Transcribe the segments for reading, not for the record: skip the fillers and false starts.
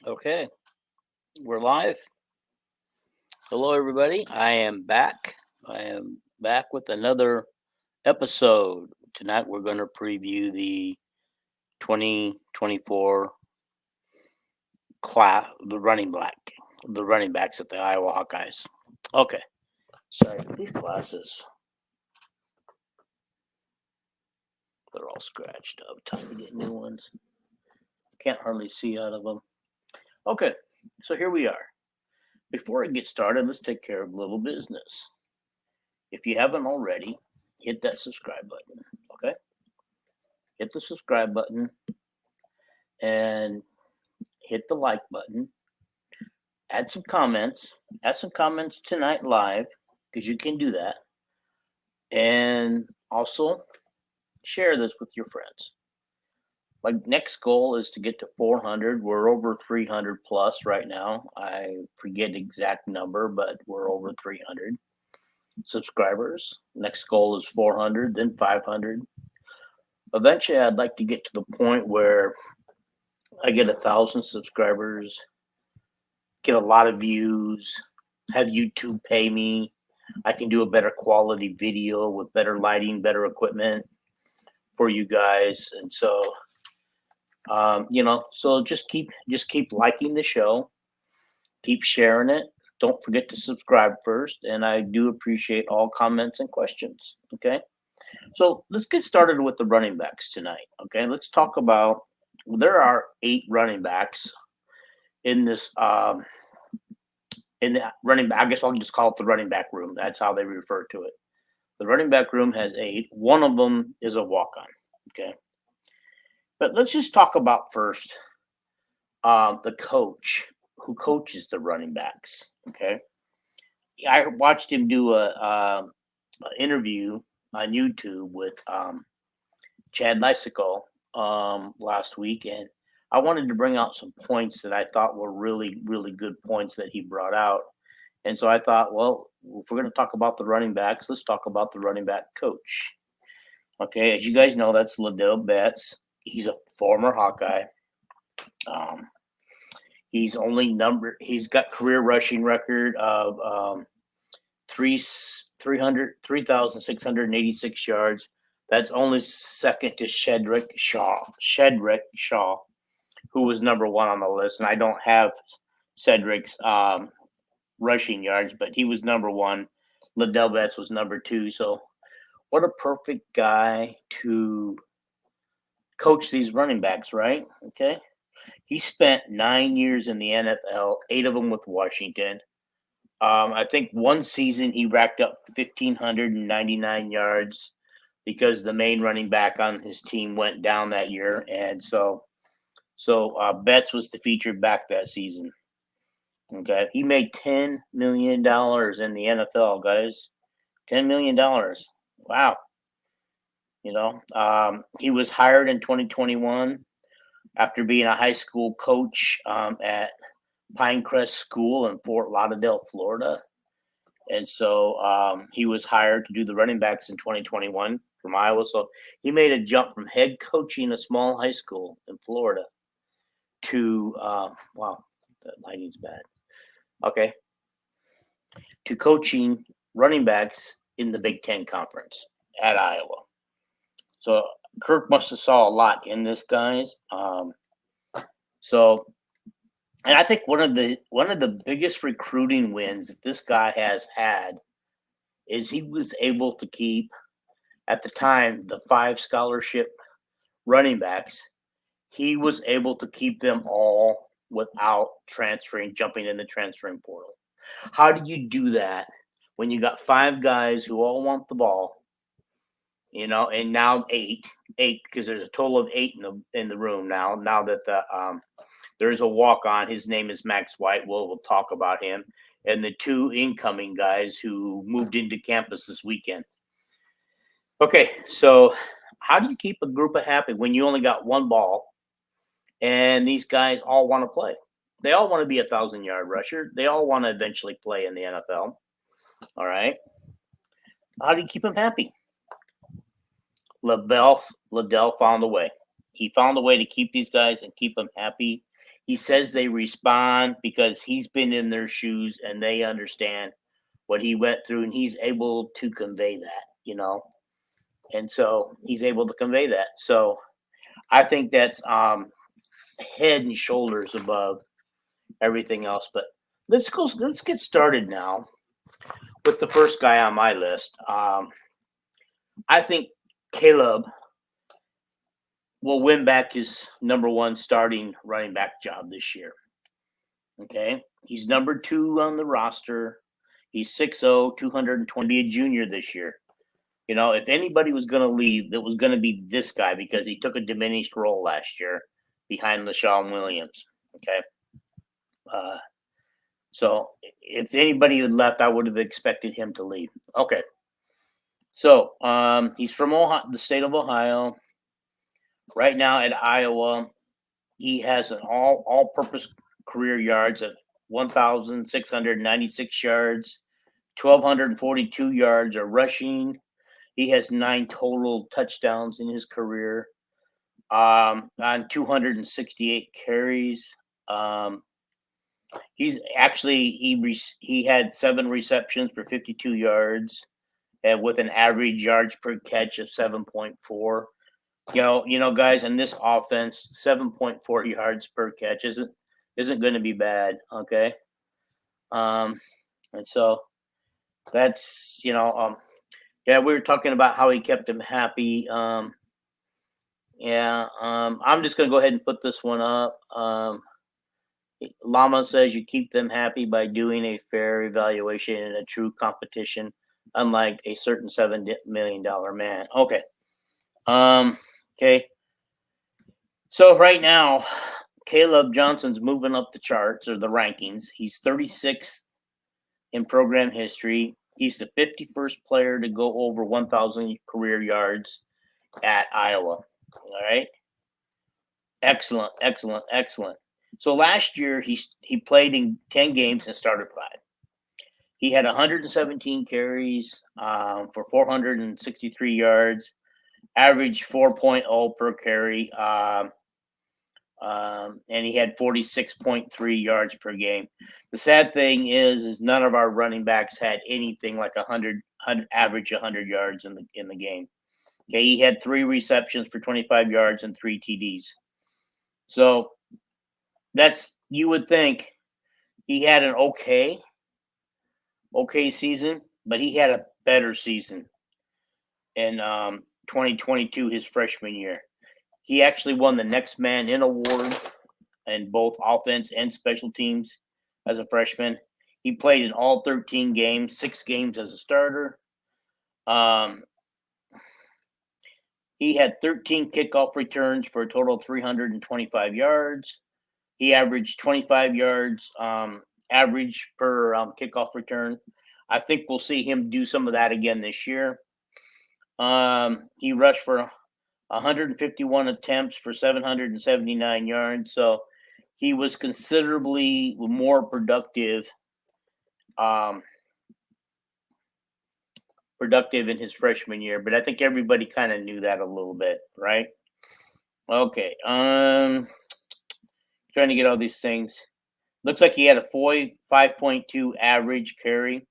Okay, we're live. Hello, everybody. I am back. I am back with another episode. Tonight, we're going to preview the 2024 class, the running backs at the Iowa Hawkeyes. Okay, sorry, these glasses, they're all scratched up. Time to get new ones. Can't hardly see out of them. Okay, so here we are. Before I get started, let's take care of a little business. If you haven't already, hit that subscribe button. Okay, hit the subscribe button and hit the like button. Add some comments. Add some comments tonight live because you can do that. And also share this with your friends. My next goal is to get to 400. We're over 300 plus right now. I forget the exact number, but we're over 300 subscribers. Next goal is 400, then 500. Eventually, I'd like to get to the point where I get 1,000 subscribers, get a lot of views, have YouTube pay me. I can do a better quality video with better lighting, better equipment for you guys. And so, so just keep liking the show, keep sharing it. Don't forget to subscribe first. And I do appreciate all comments and questions. Okay. So let's get started with the running backs tonight. Okay. Let's talk about, there are 8 running backs in this, in the running back. I guess I'll just call it the running back room. That's how they refer to it. The running back room has 8. One of them is a walk-on. Okay. But let's just talk about first the coach who coaches the running backs. Okay. I watched him do a interview on YouTube with Chad Lysico last week, and I wanted to bring out some points that I thought were really, really good points that he brought out. And so I thought, well, if we're going to talk about the running backs, let's talk about the running back coach. Okay, as you guys know, that's Liddell Betts. He's a former Hawkeye. He's got career rushing record of 3,686 yards. That's only second to Shedrick Shaw, who was number 1 on the list. And I don't have Cedric's rushing yards, but he was number 1. Liddell Betts was number 2. So what a perfect guy to coach these running backs, right? Okay. He spent 9 years in the NFL, 8 of them with Washington. I think one season he racked up 1,599 yards because the main running back on his team went down that year. And so Betts was the featured back that season. Okay. He made $10 million in the NFL, guys. $10 million. Wow. He was hired in 2021 after being a high school coach at Pinecrest School in Fort Lauderdale, Florida. And so he was hired to do the running backs in 2021 from Iowa. So he made a jump from head coaching a small high school in Florida to, wow, that lighting's bad. Okay. To coaching running backs in the Big Ten Conference at Iowa. So Kirk must have saw a lot in this, guys. And I think one of the biggest recruiting wins that this guy has had is he was able to keep, at the time, the 5 scholarship running backs. He was able to keep them all without jumping in the transferring portal. How do you do that when you got 5 guys who all want the ball? And now 8 because there's a total of 8 in the room now. Now that there's a walk-on, his name is Max White. We'll talk about him, and the 2 incoming guys who moved into campus this weekend. Okay, so how do you keep a group of happy when you only got 1 ball, and these guys all want to play? They all want to be a 1,000-yard rusher. They all want to eventually play in the NFL. All right, how do you keep them happy? Liddell found a way. he found a way to keep these guys and keep them happy. He says they respond because he's been in their shoes and they understand what he went through, and he's able to convey that. And so he's able to convey that. So I think that's head and shoulders above everything else. But let's get started now with the first guy on my list. I think Caleb will win back his number one starting running back job this year. Okay. He's number 2 on the roster. He's 6'0", 220, a junior this year. If anybody was going to leave, it was going to be this guy because he took a diminished role last year behind LaShawn Williams. Okay. So if anybody had left, I would have expected him to leave. Okay. So he's from the state of Ohio. Right now at Iowa, he has an all-purpose career yards of 1,696 yards, 1,242 yards of rushing. He has 9 total touchdowns in his career on 268 carries. He's actually he had 7 receptions for 52 yards, and with an average yards per catch of 7.4. Guys, in this offense, 7.4 yards per catch isn't going to be bad. Okay, and so that's we were talking about how he kept him happy. I'm just going to go ahead and put this one up. Lama says you keep them happy by doing a fair evaluation in a true competition, unlike a certain $7 million man. Okay. Okay. So right now, Caleb Johnson's moving up the charts or the rankings. He's 36th in program history. He's the 51st player to go over 1,000 career yards at Iowa. All right. Excellent. So last year he played in 10 games and started 5. He had 117 carries for 463 yards, average 4.0 per carry, and he had 46.3 yards per game. The sad thing is none of our running backs had anything like 100 average 100 yards in the game. Okay, he had 3 receptions for 25 yards and 3 TDs. So you would think he had an okay season, but he had a better season in 2022, his freshman year. He actually won the Next Man In award in both offense and special teams as a freshman. He played in all 13 games, 6 games as a starter. He had 13 kickoff returns for a total of 325 yards. He averaged 25 yards average per kickoff return. I think we'll see him do some of that again this year. He rushed for 151 attempts for 779 yards. So he was considerably more productive in his freshman year, but I think everybody kind of knew that a little bit, right? Okay. Trying to get all these things. Looks like he had a 5.2 average carry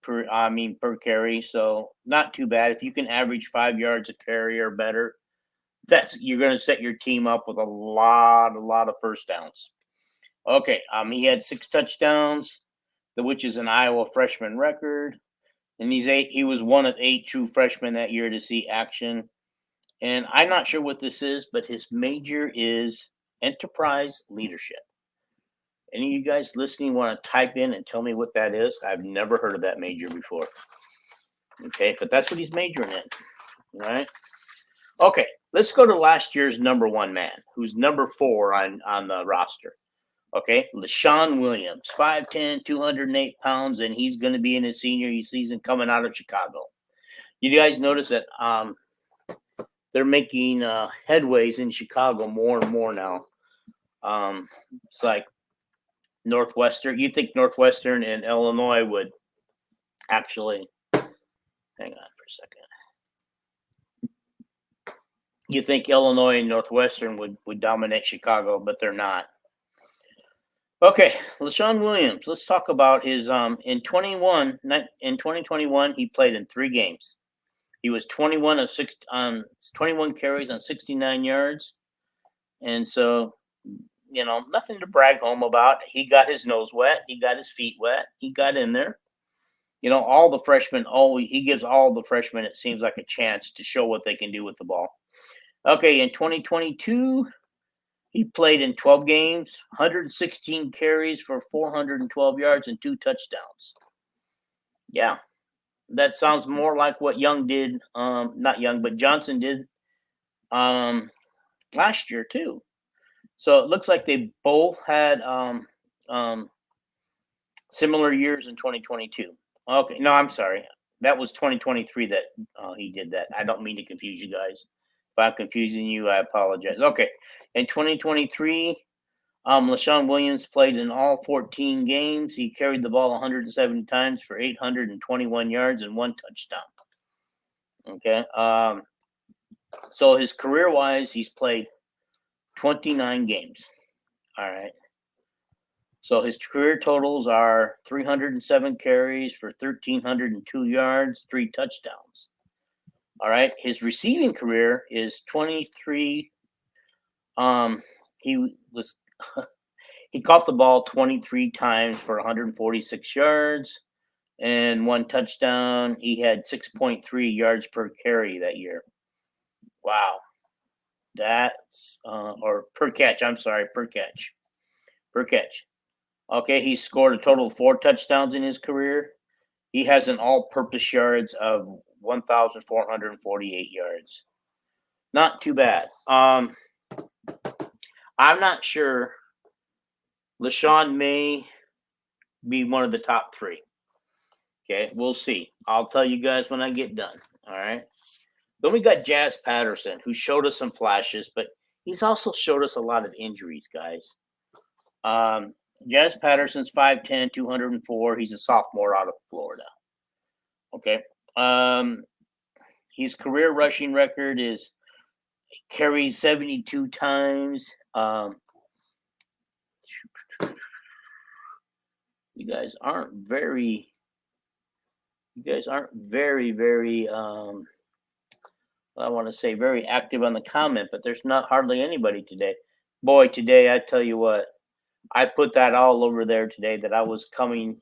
per carry, so not too bad. If you can average 5 yards a carry or better, you're going to set your team up with a lot of first downs. Okay, he had 6 touchdowns, which is an Iowa freshman record, and he was one of 8 true freshmen that year to see action. And I'm not sure what this is, but his major is enterprise leadership. Any of you guys listening want to type in and tell me what that is? I've never heard of that major before. Okay, but that's what he's majoring in. All right. Okay, let's go to last year's number 1 man, who's number 4 on the roster. Okay, LaShawn Williams, 5'10", 208 pounds, and he's going to be in his senior season coming out of Chicago. You guys notice that they're making headways in Chicago more and more now. It's like Northwestern. You think Northwestern and Illinois would actually – hang on for a second. You think Illinois and Northwestern would dominate Chicago, but they're not. Okay, LaShawn Williams. Let's talk about his in 2021 he played in 3 games. He was 21 carries on 69 yards, and so nothing to brag home about. He got his nose wet, he got his feet wet, he got in there. All the freshmen he gives all the freshmen, it seems like, a chance to show what they can do with the ball. Okay, in 2022, he played in 12 games, 116 carries for 412 yards and 2 touchdowns. Yeah, that sounds more like what Young did, not Young, but Johnson did last year too. So it looks like they both had similar years in 2022. Okay, no, I'm sorry. That was 2023 that he did that. I don't mean to confuse you guys. If I'm confusing you, I apologize. Okay, in 2023, LaShawn Williams played in all 14 games. He carried the ball 170 times for 821 yards and 1 touchdown. Okay, so his career-wise, he's played 29 games. All right. So his career totals are 307 carries for 1,302 yards, 3 touchdowns. All right. His receiving career is 23. He was he caught the ball 23 times for 146 yards and 1 touchdown. He had 6.3 yards per carry that year. Wow. That's or per catch. I'm sorry, per catch. Per catch. Okay, he scored a total of 4 touchdowns in his career. He has an all-purpose yards of 1,448 yards. Not too bad. I'm not sure. LaShawn may be one of the top 3. Okay, we'll see. I'll tell you guys when I get done. All right. Then we got Jazz Patterson, who showed us some flashes, but he's also showed us a lot of injuries, guys. Jazz Patterson's 5'10", 204. He's a sophomore out of Florida. Okay. His career rushing record is carries 72 times. You guys aren't very, very, I want to say very active on the comment, but there's not hardly anybody today. Boy, today, I tell you what, I put that all over there today that I was coming,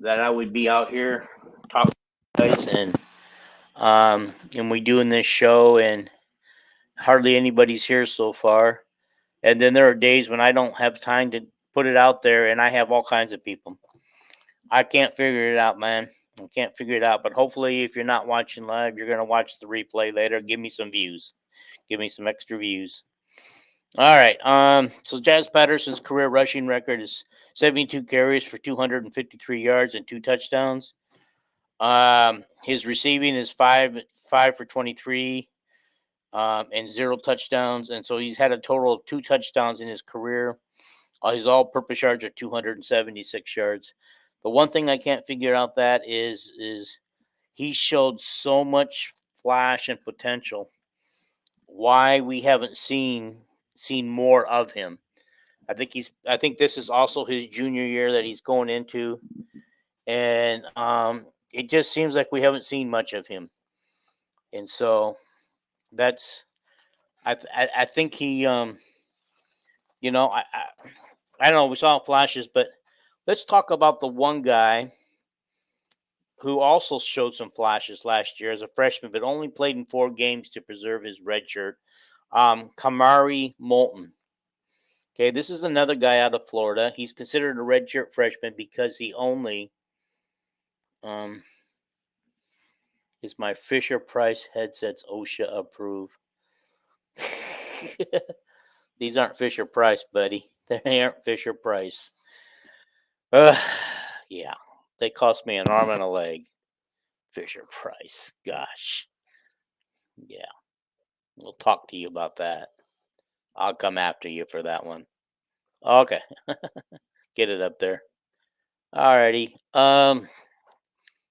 that I would be out here talking to you guys, and we doing this show, and hardly anybody's here so far. And then there are days when I don't have time to put it out there, and I have all kinds of people. I can't figure it out, man. I can't figure it out. But hopefully, if you're not watching live, you're going to watch the replay later. Give me some views. Give me some extra views. All right. So Jazz Patterson's career rushing record is 72 carries for 253 yards and 2 touchdowns. His receiving is 5 for 23 and 0 touchdowns. And so he's had a total of 2 touchdowns in his career. His all-purpose yards are 276 yards. The one thing I can't figure out that is he showed so much flash and potential. Why we haven't seen more of him? I think this is also his junior year that he's going into, and it just seems like we haven't seen much of him. And so that's I think he I don't know, we saw flashes, but let's talk about the one guy who also showed some flashes last year as a freshman, but only played in 4 games to preserve his red shirt. Kamari Moulton. Okay, this is another guy out of Florida. He's considered a redshirt freshman because he only is my Fisher Price headsets OSHA approved. These aren't Fisher Price, buddy. They aren't Fisher Price. Yeah, they cost me an arm and a leg. Fisher Price. Gosh. Yeah. We'll talk to you about that. I'll come after you for that one. Okay. Get it up there. Alrighty.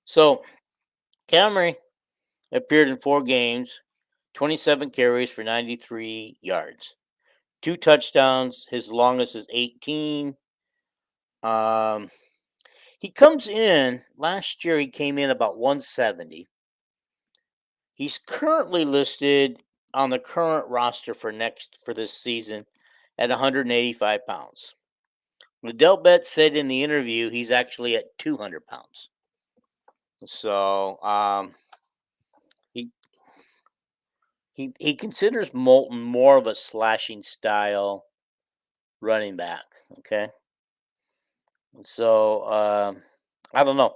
So Camry appeared in 4 games, 27 carries for 93 yards. 2 touchdowns. His longest is 18. Um, he comes in, last year he came in about 170. He's currently listed on the current roster for this season at 185 pounds. Liddell Betts said in the interview he's actually at 200 pounds. So he he considers Moulton more of a slashing style running back. Okay, so I don't know,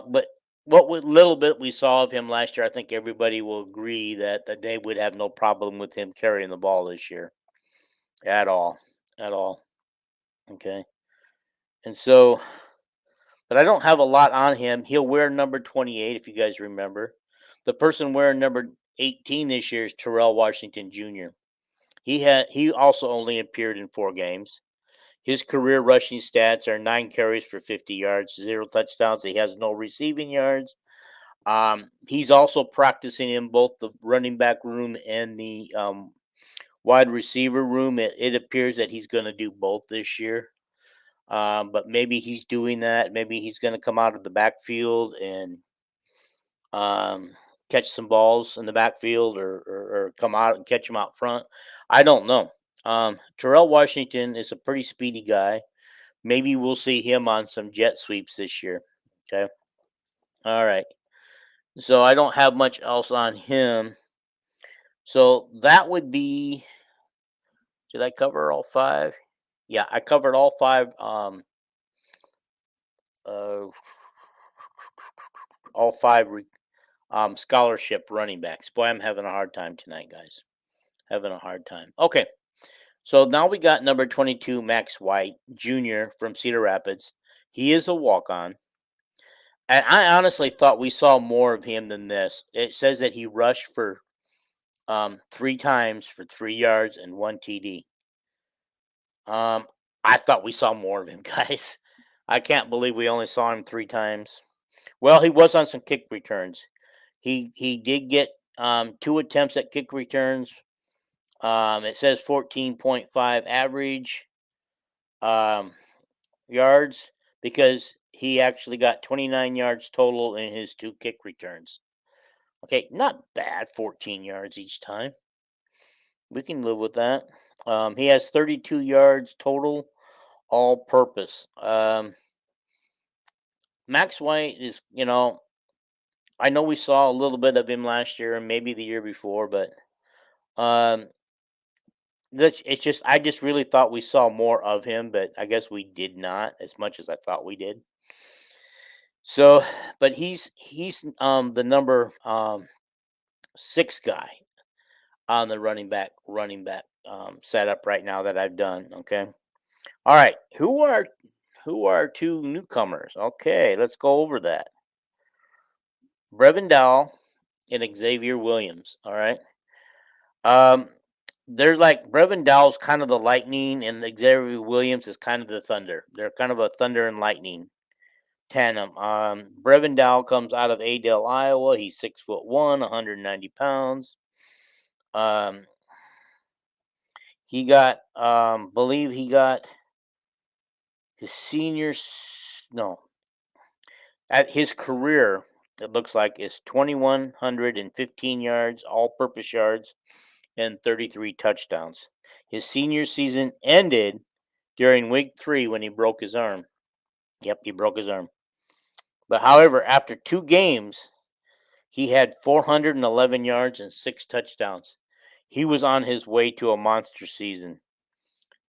but little bit we saw of him last year, I think everybody will agree that they would have no problem with him carrying the ball this year at all, at all. Okay, and so, but I don't have a lot on him. He'll wear number 28 if you guys remember. The person wearing number 18 this year is Terrell Washington Jr. He also only appeared in 4 games. His career rushing stats are 9 carries for 50 yards, 0 touchdowns. He has no receiving yards. He's also practicing in both the running back room and the wide receiver room. It appears that he's going to do both this year. But maybe he's doing that. Maybe he's going to come out of the backfield and catch some balls in the backfield, or come out and catch them out front. I don't know. Terrell Washington is a pretty speedy guy. Maybe we'll see him on some jet sweeps this year. Okay. All right. So I don't have much else on him. So that would be. Did I cover all 5? Yeah, I covered all 5. Uh, all 5 scholarship running backs. Boy, I'm having a hard time tonight, guys. Having a hard time. Okay. So now we got number 22, Max White Jr. from Cedar Rapids. He is a walk-on. And I honestly thought we saw more of him than this. It says that he rushed for 3 times for 3 yards and 1 TD. I thought we saw more of him, guys. I can't believe we only saw him 3 times. Well, he was on some kick returns. He did get 2 attempts at kick returns. It says 14.5 average yards, because he actually got 29 yards total in his 2 kick returns. Okay, not bad, 14 yards each time. We can live with that. He has 32 yards total, all purpose. Max White is, I know we saw a little bit of him last year and maybe the year before, but um, it's just, I just really thought we saw more of him, but I guess we did not as much as I thought we did. So, but he's the number 6 guy on the running back setup right now that I've done. Okay, all right. Who are 2 newcomers? Okay, let's go over that. Brevin Dowell and Xavier Williams. All right. They're like, Brevin Dowell's kind of the lightning, and Xavier Williams is kind of the thunder. They're kind of a thunder and lightning tandem. Brevin Dowell comes out of Adel, Iowa. He's 6'1", 190 pounds. He got, believe he got his at his career, it looks like, is 2,115 yards, all-purpose yards, and 33 touchdowns. His senior season ended during week 3 when he broke his arm. Yep, he broke his arm. But however, after 2 games, he had 411 yards and 6 touchdowns. He was on his way to a monster season.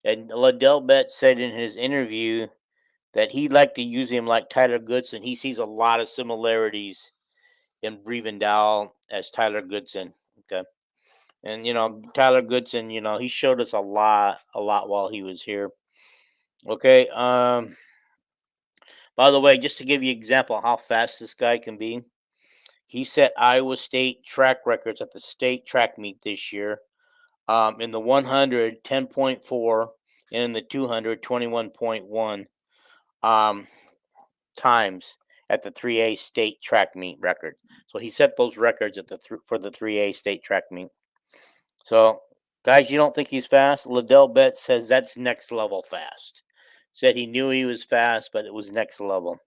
And Liddell Betts said in his interview that he'd like to use him like Tyler Goodson. He sees a lot of similarities in Brevin Dowell as Tyler Goodson. Okay. And, Tyler Goodson, he showed us a lot while he was here. Okay. By the way, just to give you an example of how fast this guy can be, he set Iowa State track records at the state track meet this year. In the 100, 10.4, and in the 200, 21.1 times. at the 3A state track meet record. So he set those records at for the 3A state track meet. So, guys, you don't think he's fast? Liddell Betts says that's next level fast. Said he knew he was fast, but it was next level.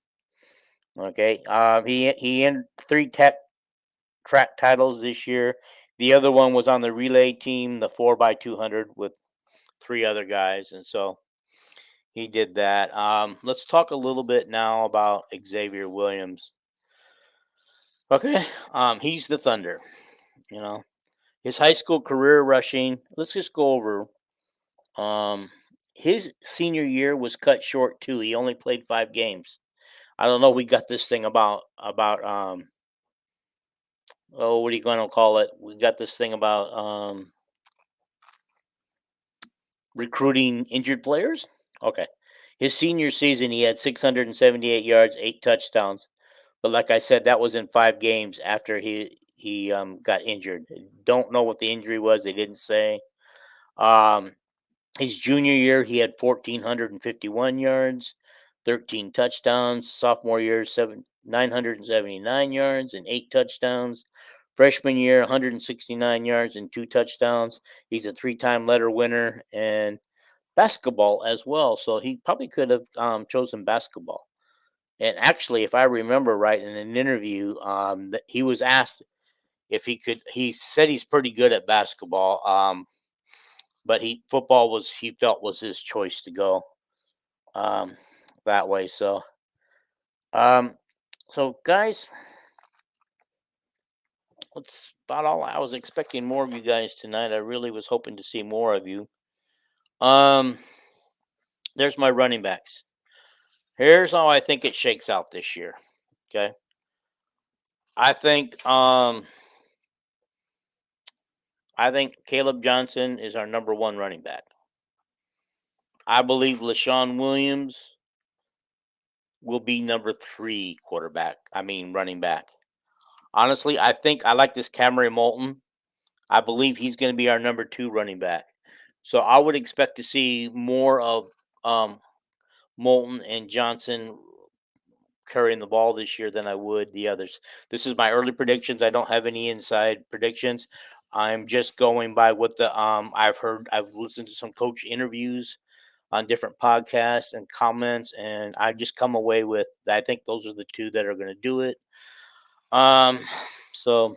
Okay. He earned 3 track titles this year. The other one was on the relay team, the 4x200 with 3 other guys, and so he did that. Let's talk a little bit now about Xavier Williams. Okay. He's the Thunder. You know, his high school career rushing. Let's just go over. His senior year was cut short too. He only played 5 games. I don't know. We got this thing about oh, what are you going to call it? We got this thing about recruiting injured players. Okay. His senior season, he had 678 yards, 8 touchdowns. But like I said, that was in 5 games after he got injured. Don't know what the injury was. They didn't say. Um, his junior year, he had 1,451 yards, 13 touchdowns. Sophomore year, 979 yards and 8 touchdowns. Freshman year, 169 yards and 2 touchdowns. He's a 3-time letter winner and basketball as well. So he probably could have chosen basketball. And actually, if I remember right, in an interview, that he was asked if he could. He said he's pretty good at basketball, but football was he felt was his choice to go um, that way. Um, so guys, that's about all. I was expecting more of you guys tonight. I really was hoping to see more of you. There's my running backs. Here's how I think it shakes out this year. Okay, I think Caleb Johnson is our number 1 running back. I believe LaShawn Williams will be number 3 running back. Honestly, I think I like this Cameron Moulton. I believe he's going to be our number 2 running back. So I would expect to see more of Moulton and Johnson carrying the ball this year than I would the others. This is my early predictions. I don't have any inside predictions. I'm just going by what the I've heard. I've listened to some coach interviews on different podcasts and comments, and I just come away with I think those are the 2 that are going to do it. So,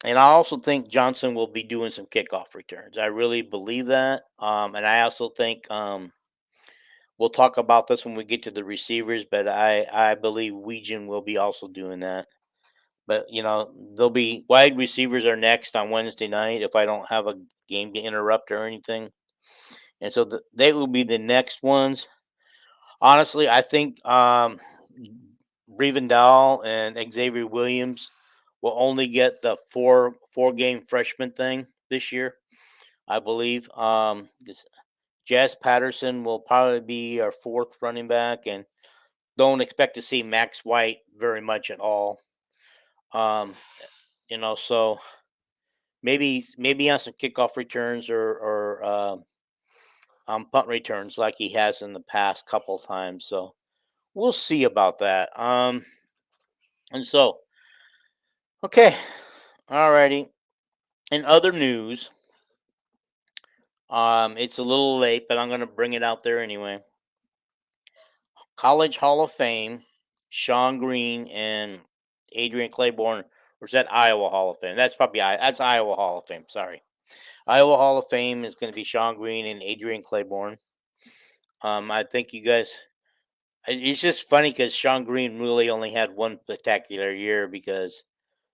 and I also think Johnson will be doing some kickoff returns. I really believe that. And I also think we'll talk about this when we get to the receivers, but I believe Weegan will be also doing that. But there'll be wide receivers are next on Wednesday night if I don't have a game to interrupt or anything, and so they will be the next ones. Honestly, I think Brevin Dahl and Xavier Williams will only get the four game freshman thing this year, I believe. Jazz Patterson will probably be our 4th running back, and don't expect to see Max White very much at all. So maybe on some kickoff returns or punt returns like he has in the past couple times. So we'll see about that. And so, okay, alrighty. In other news, it's a little late, but I'm going to bring it out there anyway. College Hall of Fame, Sean Green and Adrian Claiborne, or is that Iowa Hall of Fame? That's Iowa Hall of Fame. Sorry, Iowa Hall of Fame is going to be Sean Green and Adrian Claiborne. I think you guys. It's just funny because Sean Green really only had one spectacular year because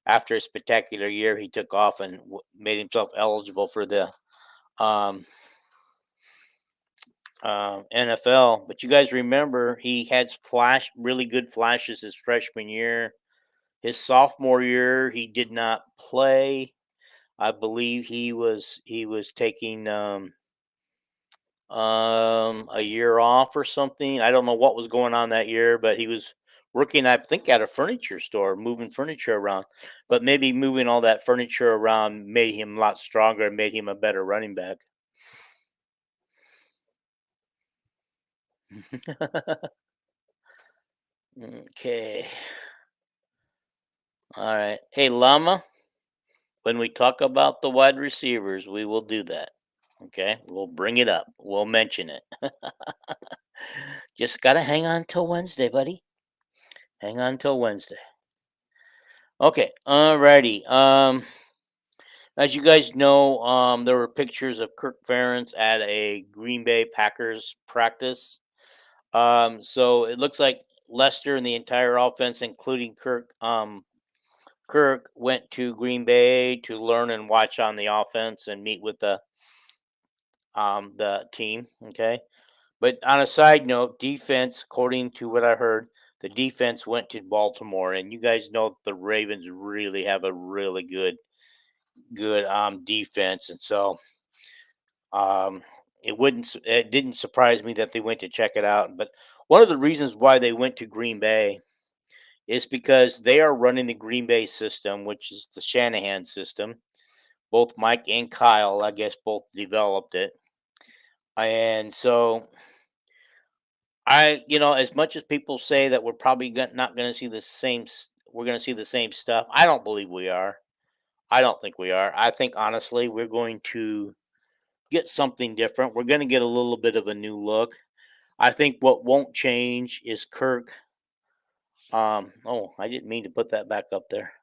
after a spectacular year, he took off and made himself eligible for the NFL. But you guys remember he had really good flashes his freshman year. His sophomore year, he did not play. I believe he was taking a year off or something. I don't know what was going on that year, but he was working, I think, at a furniture store, moving furniture around. But maybe moving all that furniture around made him a lot stronger and made him a better running back. Okay. All right. Hey, Llama, when we talk about the wide receivers, we will do that. Okay. We'll bring it up. We'll mention it. Just got to hang on till Wednesday, buddy. Hang on till Wednesday. Okay. Alrighty. As you guys know, there were pictures of Kirk Ferentz at a Green Bay Packers practice. So it looks like Lester and the entire offense, including Kirk went to Green Bay to learn and watch on the offense and meet with the team. Okay, but on a side note, defense, according to what I heard, the defense went to Baltimore, and you guys know the Ravens really have a really good defense, and so um, it didn't surprise me that they went to check it out. But one of the reasons why they went to Green Bay is because they are running the Green Bay system, which is the Shanahan system. Both Mike and Kyle, I guess, both developed it. And so as much as people say that we're probably not going to see the we're going to see the same stuff. I don't believe we are. I don't think we are. I think honestly, we're going to get something different. We're going to get a little bit of a new look. I think what won't change is Kirk. Oh, I didn't mean to put that back up there.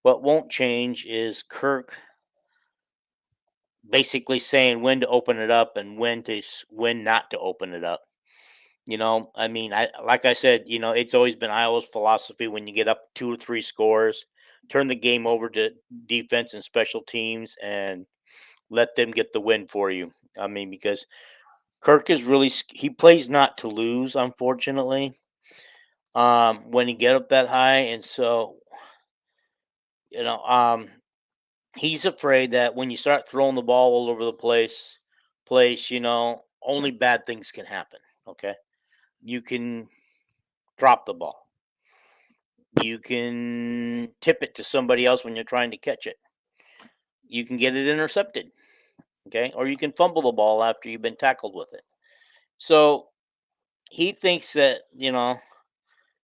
What won't change is Kirk basically saying when to open it up and when not to open it up. I mean, I like I said, it's always been Iowa's philosophy when you get up 2 or 3 scores, turn the game over to defense and special teams and let them get the win for you. I mean, because Kirk is he plays not to lose, unfortunately. When he get up that high, and so you know, he's afraid that when you start throwing the ball all over the place, only bad things can happen. Okay, you can drop the ball. You can tip it to somebody else when you're trying to catch it. You can get it intercepted. Okay, or you can fumble the ball after you've been tackled with it. So he thinks that and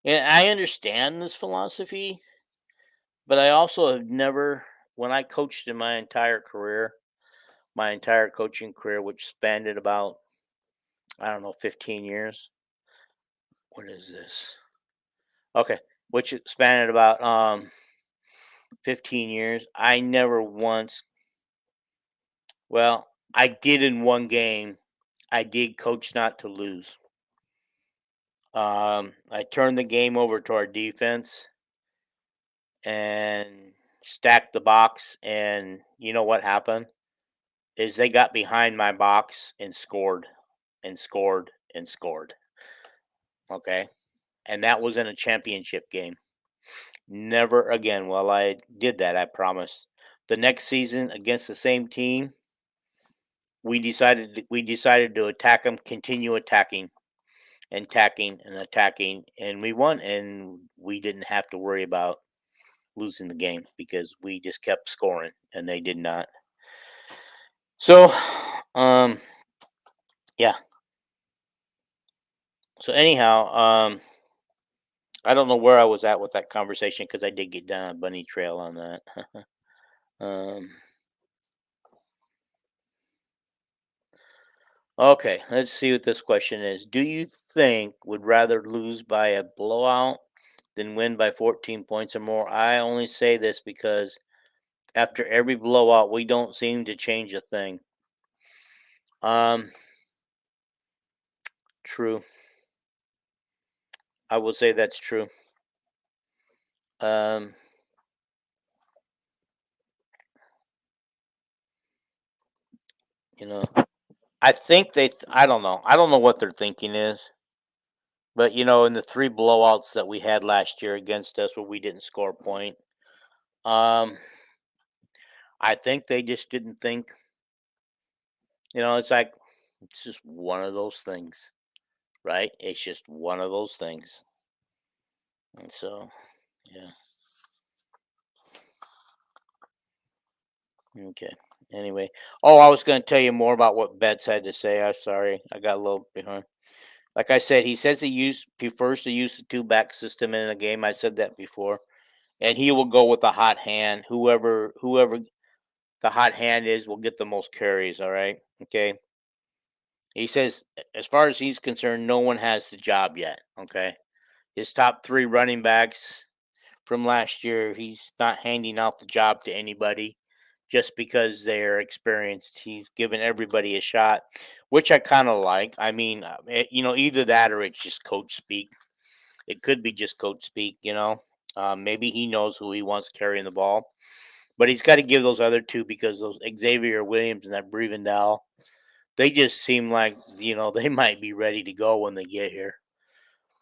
I understand this philosophy, but I also have never, when I coached in my entire coaching career, which spanned at about, I don't know, 15 years. What is this? Okay, which spanned at about 15 years. I never once, well, I did in one game. I did coach not to lose. I turned the game over to our defense and stacked the box, and you know what happened? Is they got behind my box and scored and scored and scored. Okay. And that was in a championship game. Never again. Well, I did that, I promise. The next season against the same team, we decided to attack them, continue attacking, and we won, and we didn't have to worry about losing the game because we just kept scoring and they did not. So, um, yeah. So anyhow, I don't know where I was at with that conversation because I did get down a bunny trail on that. um, okay, let's see what this question is. Do you think would rather lose by a blowout than win by 14 points or more? I only say this because after every blowout, we don't seem to change a thing. Um, True. I will say that's true. Um, you know, I think I don't know. I don't know what their thinking is. But in the 3 blowouts that we had last year against us where we didn't score a point, um, I think they just didn't think. It's like it's just one of those things, right? It's just one of those things, and so yeah. Okay. Anyway, I was going to tell you more about what Betts had to say. I'm sorry, I got a little behind. Like I said, he says prefers to use the two back system in a game. I said that before, and he will go with a hot hand. Whoever the hot hand is will get the most carries. All right, okay. He says, as far as he's concerned, no one has the job yet. Okay, his top three running backs from last year, he's not handing out the job to anybody just because they're experienced. He's given everybody a shot, which I kind of like. I mean, either that or it's just coach speak. It could be just coach speak, Maybe he knows who he wants carrying the ball, but he's got to give those other two because those Xavier Williams and that Brevendal, they just seem like, they might be ready to go when they get here.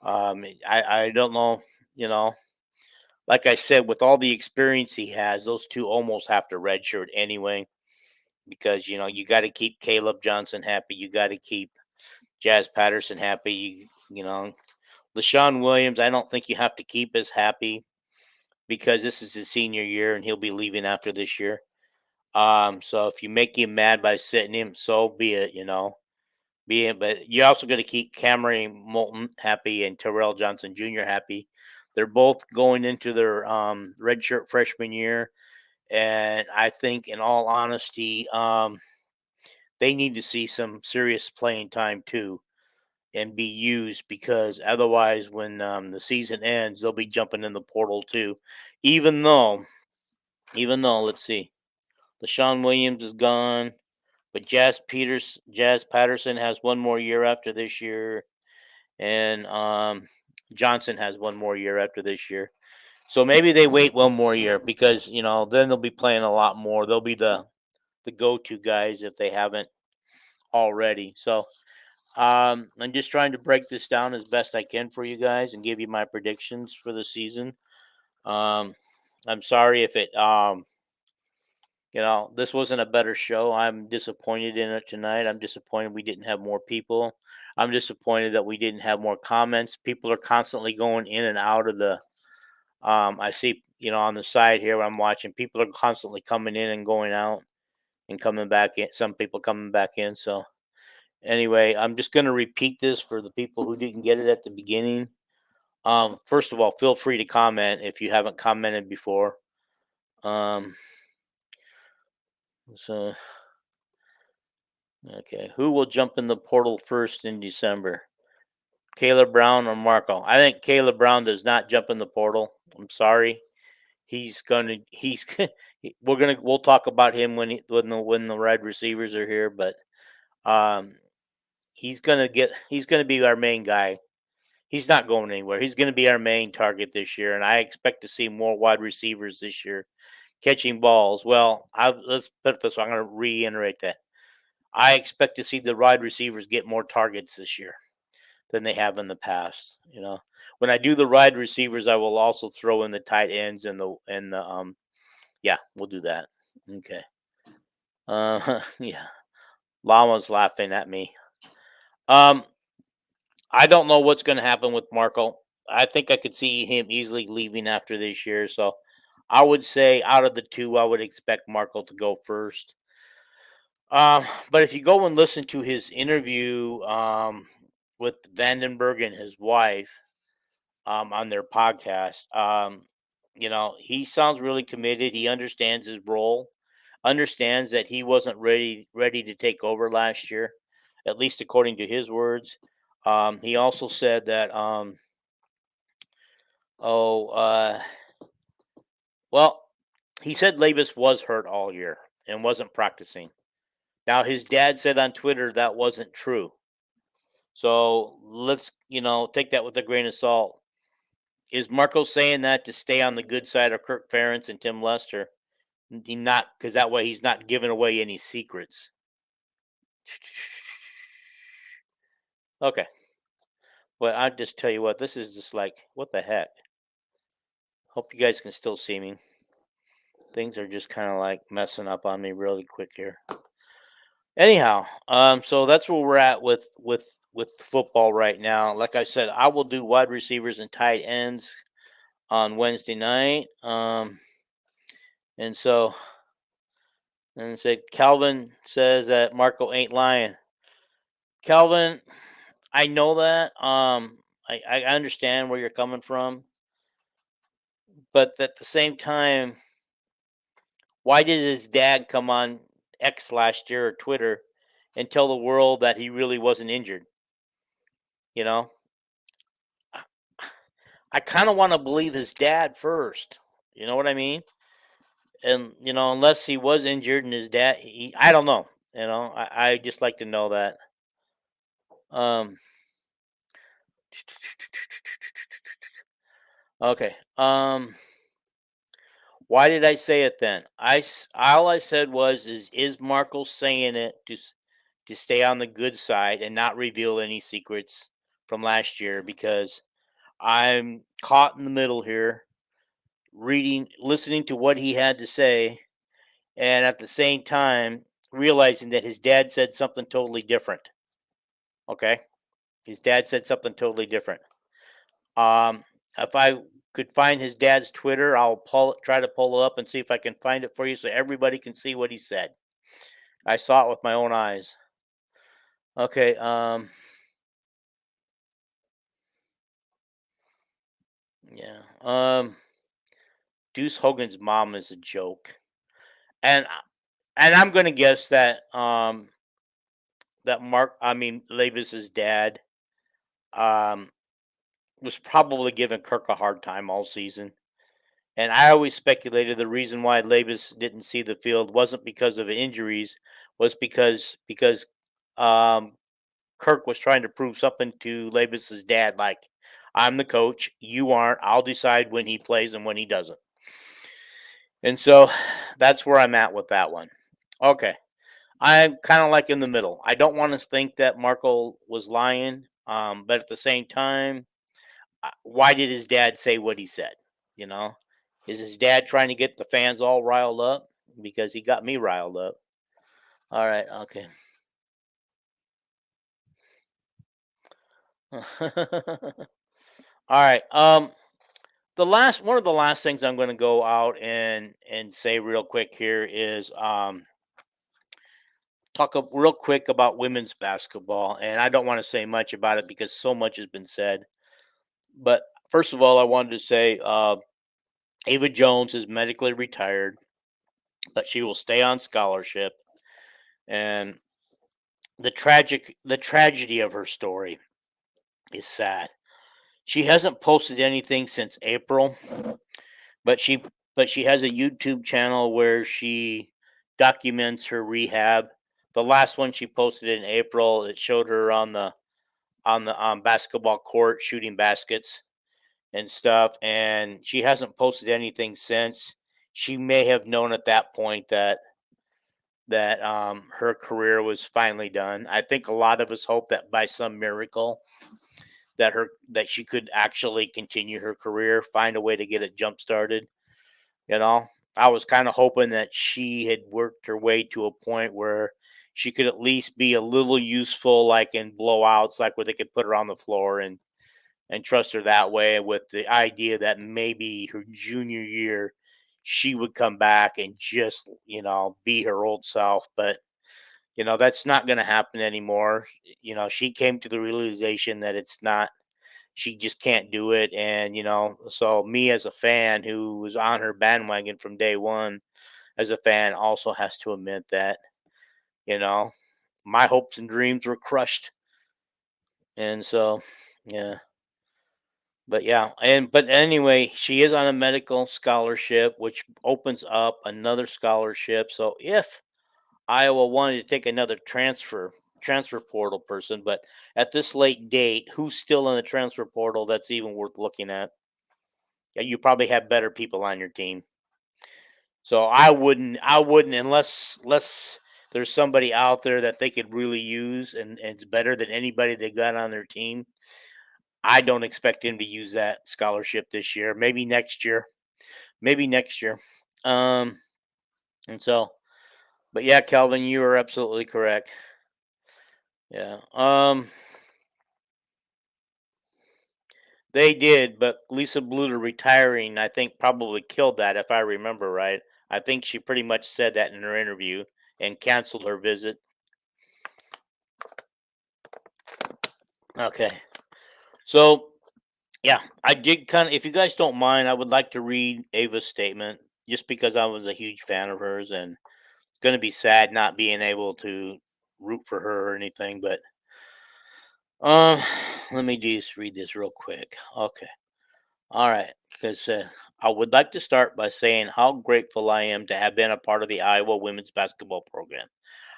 I don't know, you know, like I said, with all the experience he has, those two almost have to redshirt anyway because you got to keep Caleb Johnson happy. You got to keep Jazz Patterson happy. LaShawn Williams, I don't think you have to keep as happy because this is his senior year and he'll be leaving after this year. So if you make him mad by sitting him, so be it. But you also got to keep Cameron Moulton happy and Terrell Johnson Jr. happy. They're both going into their redshirt freshman year, and I think, in all honesty, they need to see some serious playing time too, and be used because otherwise, when the season ends, they'll be jumping in the portal too. Even though, let's see, LaShawn Williams is gone, but Jazz Patterson has one more year after this year, and Johnson has one more year after this year. So maybe they wait one more year because then they'll be playing a lot more. They'll be the go-to guys if they haven't already. So I'm just trying to break this down as best I can for you guys and give you my predictions for the season. Um, I'm sorry if this wasn't a better show. I'm disappointed in it tonight. I'm disappointed we didn't have more people. I'm disappointed that we didn't have more comments. People are constantly going in and out of the. I see, on the side here where I'm watching, people are constantly coming in and going out and coming back in. Some people coming back in. So anyway, I'm just going to repeat this for the people who didn't get it at the beginning. First of all, feel free to comment if you haven't commented before. So, okay, who will jump in the portal first in December? Caleb Brown or Marco? I think Caleb Brown does not jump in the portal. I'm sorry. We'll talk about him when the wide receivers are here, but um, he's gonna be our main guy. He's not going anywhere. He's gonna be our main target this year, and I expect to see more wide receivers this year catching balls. Well, let's put it this way. I'm gonna reiterate that. I expect to see the wide receivers get more targets this year than they have in the past. When I do the wide receivers, I will also throw in the tight ends and yeah, we'll do that. Okay. Yeah. Llama's laughing at me. I don't know what's going to happen with Marco. I think I could see him easily leaving after this year. So I would say out of the two, I would expect Marco to go first. But if you go and listen to his interview with Vandenberg and his wife on their podcast, he sounds really committed. He understands his role, understands that he wasn't ready to take over last year, at least according to his words. He also said that, oh, well, he said Labus was hurt all year and wasn't practicing. Now, his dad said on Twitter that wasn't true. So let's, take that with a grain of salt. Is Marco saying that to stay on the good side of Kirk Ferentz and Tim Lester? He not, because that way he's not giving away any secrets. Okay. Well, I just tell you what, this is just like, what the heck? Hope you guys can still see me. Things are just kind of like messing up on me really quick here. Anyhow, so that's where we're at with football right now. Like I said, I will do wide receivers and tight ends on Wednesday night. And so, and said Calvin says that Marco ain't lying. Calvin, I know that. I understand where you're coming from, but at the same time, why did his dad come on X last year or Twitter and tell the world that he really wasn't injured? You know, I, I kind of want to believe his dad first. You know what I mean? And unless he was injured and his dad, I don't know. I just like to know that. Um, okay. Why did I say it then? All I said was is Markle saying it to stay on the good side and not reveal any secrets from last year, because I'm caught in the middle here, listening to what he had to say, and at the same time realizing that his dad said something totally different. Okay, his dad said something totally different. Um, if I could find his dad's Twitter, I'll try to pull it up and see if I can find it for you, so everybody can see what he said. I saw it with my own eyes. Okay. Yeah. Deuce Hogan's mom is a joke, and I'm gonna guess that Levis's dad um was probably giving Kirk a hard time all season. And I always speculated the reason why Levis didn't see the field wasn't because of injuries, was because um, Kirk was trying to prove something to Levis's dad, like, I'm the coach, you aren't. I'll decide when he plays and when he doesn't. And so that's where I'm at with that one. Okay. I'm kind of like in the middle. I don't want to think that Marco was lying, but at the same time, why did his dad say what he said? You know, is his dad trying to get the fans all riled up? Because he got me riled up. All right, okay. All right. The last one of the last things I'm going to go out and say real quick here is talk real quick about women's basketball, and I don't want to say much about it because so much has been said. But first of all, I wanted to say Ava Jones is medically retired, but she will stay on scholarship. And the tragedy of her story is sad. She hasn't posted anything since April, but she has a YouTube channel where she documents her rehab. The last one she posted in April, it showed her on the basketball court shooting baskets and stuff, and she hasn't posted anything since. She may have known at that point that her career was finally done. I think a lot of us hope that by some miracle that she could actually continue her career, find a way to get it jump started. You know, I was kind of hoping that she had worked her way to a point where she could at least be a little useful, like in blowouts, like where they could put her on the floor and trust her that way, with the idea that maybe her junior year she would come back and just be her old self. But that's not going to happen anymore. She came to the realization that it's not, she just can't do it. And so me as a fan who was on her bandwagon from day one, as a fan, also has to admit that you know my hopes and dreams were crushed. And so yeah. But yeah, but anyway, she is on a medical scholarship, which opens up another scholarship. So if Iowa wanted to take another transfer portal person, but at this late date, who's still in the transfer portal that's even worth looking at? Yeah, you probably have better people on your team. So I wouldn't unless there's somebody out there that they could really use, and it's better than anybody they got on their team. I don't expect him to use that scholarship this year. Maybe next year. Maybe next year. Um, and so, but yeah, Calvin, you are absolutely correct. Yeah. They did, but Lisa Bluter retiring, I think, probably killed that, if I remember right. I think she pretty much said that in her interview and canceled her visit. Okay. So, yeah, I did kind of, if you guys don't mind, I would like to read Ava's statement just because I was a huge fan of hers and going to be sad not being able to root for her or anything. But um, let me just read this real quick. Okay. All right. Because I would like to start by saying how grateful I am to have been a part of the Iowa women's basketball program.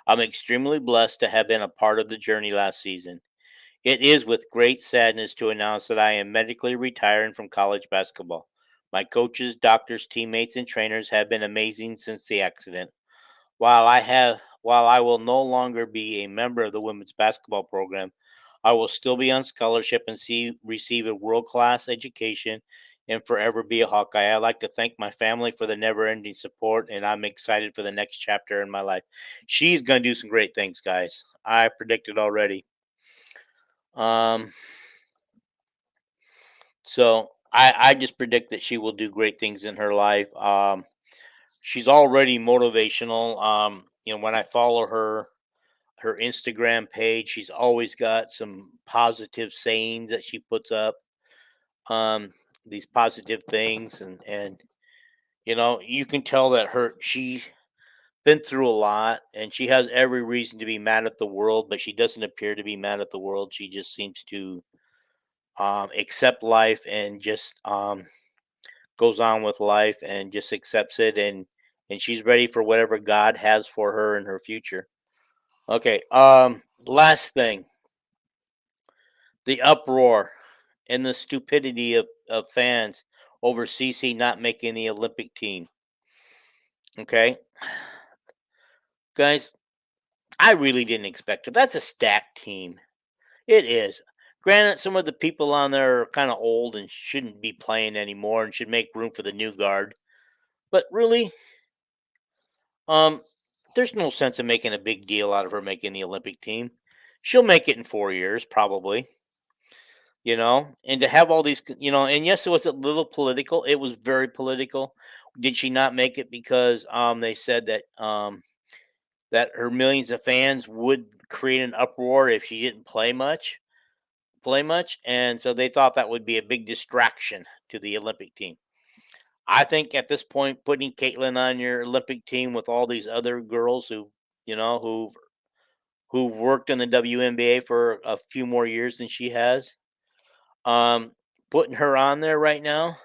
I'm extremely blessed to have been a part of the journey last season. It is with great sadness to announce that I am medically retiring from college basketball. My coaches, doctors, teammates, and trainers have been amazing since the accident. While I will no longer be a member of the women's basketball program, I will still be on scholarship and receive a world-class education and forever be a Hawkeye. I'd like to thank my family for the never-ending support, and I'm excited for the next chapter in my life. She's going to do some great things, guys. I predicted already. Um, so I just predict that she will do great things in her life. She's already motivational. When I follow her Instagram page, she's always got some positive sayings that she puts up. Um, these positive things, and you can tell that she's been through a lot, and she has every reason to be mad at the world, but she doesn't appear to be mad at the world. She just seems to accept life and just goes on with life and just accepts it, and she's ready for whatever God has for her in her future. Okay, last thing, the uproar and the stupidity of fans over CC not making the Olympic team. Okay, guys, I really didn't expect it. That's a stacked team. It is. Granted, some of the people on there are kind of old and shouldn't be playing anymore and should make room for the new guard. But really, Um, there's no sense in making a big deal out of her making the Olympic team. She'll make it in 4 years, probably. And to have all these, and yes, it was a little political. It was very political. Did she not make it because they said that her millions of fans would create an uproar if she didn't play much, and so they thought that would be a big distraction to the Olympic team. I think at this point, putting Caitlin on your Olympic team with all these other girls you know, who've worked in the WNBA for a few more years than she has, um, putting her on there right now,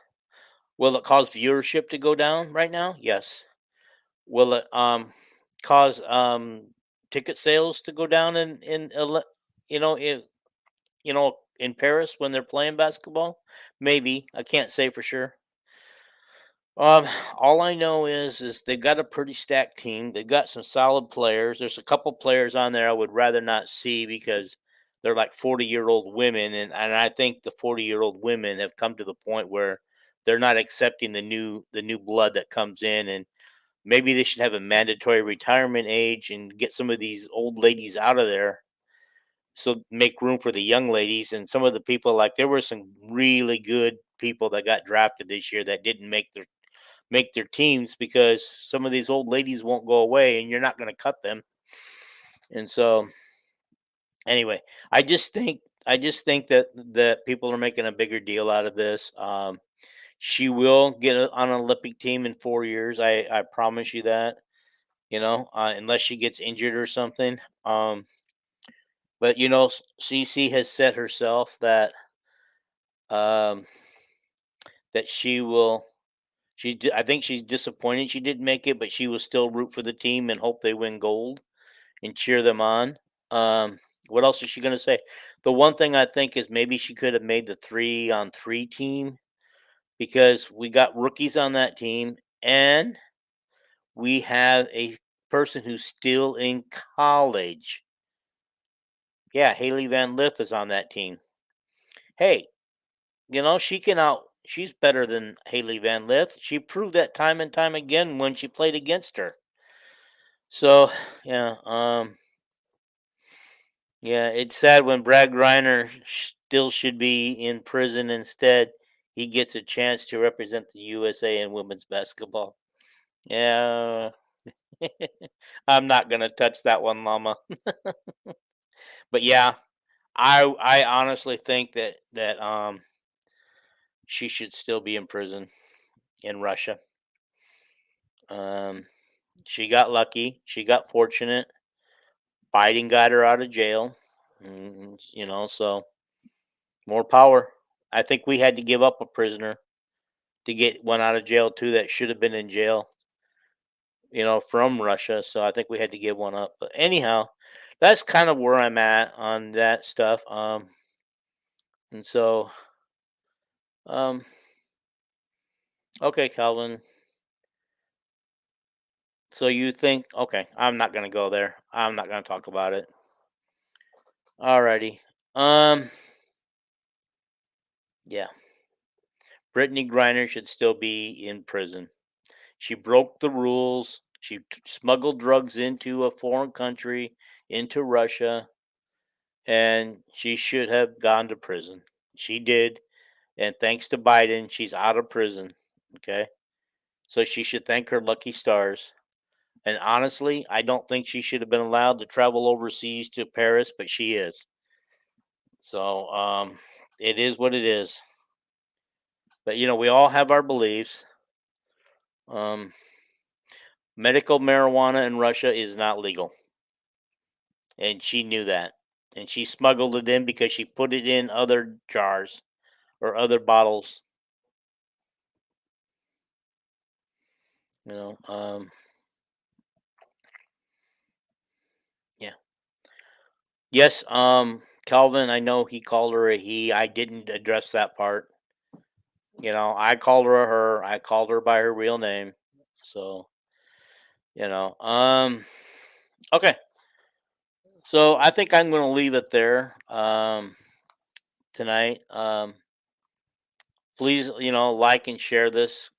will it cause viewership to go down right now? Yes. Will it cause ticket sales to go down you know in in Paris when they're playing basketball? Maybe. I can't say for sure. Um, all I know is they've got a pretty stacked team. They've got some solid players. There's a couple players on there I would rather not see because they're like 40-year-old women, and I think the 40-year-old women have come to the point where they're not accepting the new blood that comes in, and maybe they should have a mandatory retirement age and get some of these old ladies out of there. So make room for the young ladies and some of the people, like there were some really good people that got drafted this year that didn't make their teams because some of these old ladies won't go away and you're not going to cut them. And so anyway, I just think that people are making a bigger deal out of this. She will get on an Olympic team in 4 years. I promise you that. Unless she gets injured or something. But CC has said herself um, that she will. I think she's disappointed she didn't make it, but she will still root for the team and hope they win gold and cheer them on. Um, what else is she going to say? The one thing I think is maybe she could have made the 3-on-3 team because we got rookies on that team and we have a person who's still in college. Yeah, Haley Van Lith is on that team. Hey, she's better than Haley Van Lith. She proved that time and time again when she played against her. So, yeah, yeah, it's sad when Brad Reiner still should be in prison. Instead, he gets a chance to represent the USA in women's basketball. Yeah, I'm not gonna touch that one, Llama. But yeah, I honestly think that she should still be in prison in Russia. Um, she got lucky. She got fortunate. Biden got her out of jail. So more power. I think we had to give up a prisoner to get one out of jail too that should have been in jail, from Russia. So I think we had to give one up. But anyhow, that's kind of where I'm at on that stuff. And so, um, okay, Calvin. So you think, okay, I'm not gonna go there. I'm not gonna talk about it. Alrighty. Um, yeah. Brittany Griner should still be in prison. She broke the rules. She smuggled drugs into a foreign country, into Russia, and she should have gone to prison. She did, and thanks to Biden, she's out of prison. Okay, so she should thank her lucky stars. And honestly, I don't think she should have been allowed to travel overseas to Paris, but she is. So it is what it is. But we all have our beliefs. Um, Medical marijuana in Russia is not legal, and she knew that. And she smuggled it in because she put it in other jars or other bottles. You know, yeah. Yes, Calvin. I know he called her a he. I didn't address that part. I called her a her. I called her by her real name. So, you know, um, okay. So I think I'm going to leave it there tonight. Please, like and share this.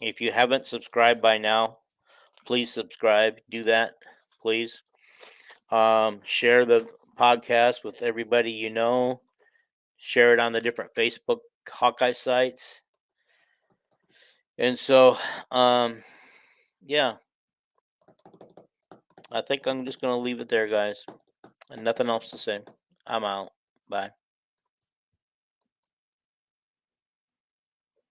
If you haven't subscribed by now, please subscribe. Do that, please. Share the podcast with everybody you know. Share it on the different Facebook Hawkeye sites. And so, yeah, I think I'm just going to leave it there, guys. And nothing else to say. I'm out. Bye.